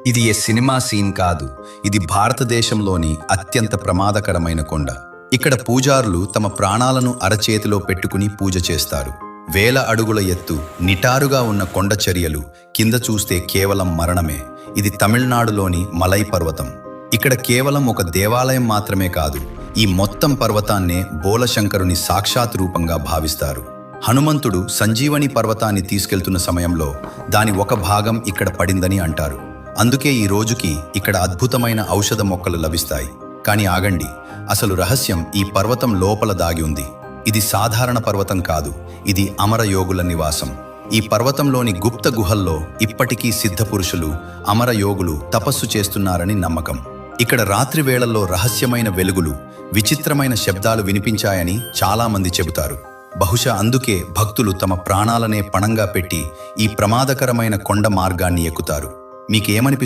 ఇది ఏ cinema scene కాదు. ఇది భారతదేశంలోని అత్యంత ప్రమాదకరమైన కొండ. ఇక్కడ పూజారులు తమ ప్రాణాలను అరచేతిలో పెట్టుకుని పూజ చేస్తారు. వేల అడుగుల ఎత్తు, నిటారుగా ఉన్న కొండ చర్యలు కింద చూస్తే కేవలం మరణమే. ఇది తమిళనాడులోని మలై పర్వతం. ఇక్కడ కేవలం ఒక దేవాలయం మాత్రమే కాదు, ఈ మొత్తం పర్వతాన్నే బోలశంకరుని సాక్షాత్ రూపంగా భావిస్తారు. హనుమంతుడు సంజీవని పర్వతాన్ని తీసుకెళ్తున్న సమయంలో దాని ఒక భాగం ఇక్కడ పడిందని అంటారు. అందుకే ఈ రోజుకి ఇక్కడ అద్భుతమైన ఔషధ మొక్కలు లభిస్తాయి. కానీ ఆగండి, అసలు రహస్యం ఈ పర్వతం లోపల దాగి ఉంది. ఇది సాధారణ పర్వతం కాదు, ఇది అమర యోగుల నివాసం. ఈ పర్వతంలోని గుప్త గుహల్లో ఇప్పటికీ సిద్ధపురుషులు, అమర యోగులు తపస్సు చేస్తున్నారని నమ్మకం. ఇక్కడ రాత్రి వేళల్లో రహస్యమైన వెలుగులు, విచిత్రమైన శబ్దాలు వినిపించాయని చాలామంది చెబుతారు. బహుశా అందుకే భక్తులు తమ ప్రాణాలనే పణంగా పెట్టి ఈ ప్రమాదకరమైన కొండ మార్గాన్ని ఎక్కుతారు. మీకేమనిపిస్తుంది?